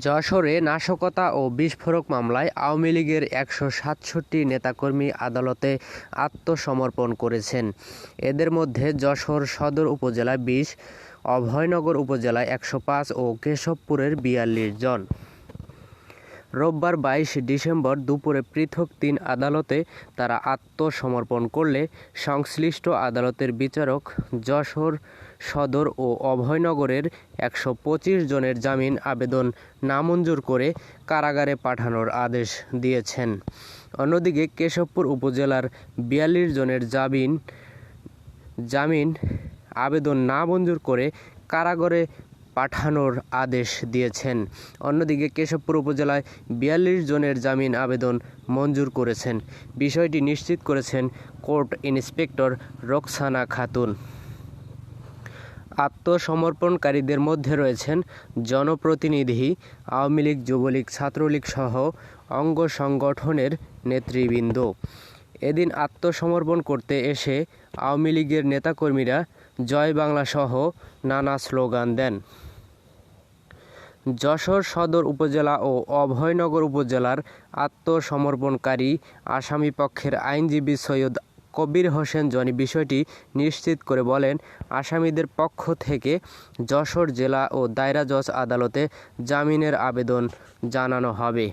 যশোরে নাশকতা ও বিস্ফোরক মামলায় আওয়ামী লীগের ১৬৭ নেতাকর্মী আদালতে আত্মসমর্পণ করেছেন। এদের মধ্যে যশোর সদর উপজেলায় ২০, অভয়নগর উপজেলায় ১০৫ ও কেশবপুরের ৪২ জন। রোববার ২২ ডিসেম্বর দুপুরে পৃথক ৩ আদালতে তারা আত্মসমর্পণ করলে সংশ্লিষ্ট আদালতের বিচারক যশোর সদর ও অভয়নগরের ১২৫ জনের জামিন আবেদন নামঞ্জুর করে কারাগারে পাঠানোর আদেশ দিয়েছেন। অন্যদিকে কেশবপুর উপজেলার ৪২ জনের জামিন আবেদন নামঞ্জুর করে কারাগারে পাঠানোর আদেশ দিয়েছেন। অন্যদিকে কেশবপুর উপজেলায় ৪২ জনের জামিন আবেদন মঞ্জুর করেছেন। বিষয়টি নিশ্চিত করেছেন কোর্ট ইন্সপেক্টর রোকসানা খাতুন। আত্মসমর্পণকারীদের মধ্যে রয়েছেন জনপ্রতিনিধি, আওয়ামী লীগ, যুবলীগ, ছাত্রলীগ সহ অঙ্গ সংগঠনের নেতৃবৃন্দ। এদিন আত্মসমর্পণ করতে এসে আওয়ামী লীগের নেতাকর্মীরা জয় বাংলা সহ নানা স্লোগান দেন। যশোর সদর উপজেলা ও অভয়নগর উপজেলার আত্মসমর্পণকারী আসামিপক্ষের আইনজীবী সৈয়দ কবির হোসেন জনি বিষয়টি নিশ্চিত করে বলেন, আসামিদের পক্ষ থেকে যশোর জেলা ও দায়রা জজ আদালতে জামিনের আবেদন জানানো হবে।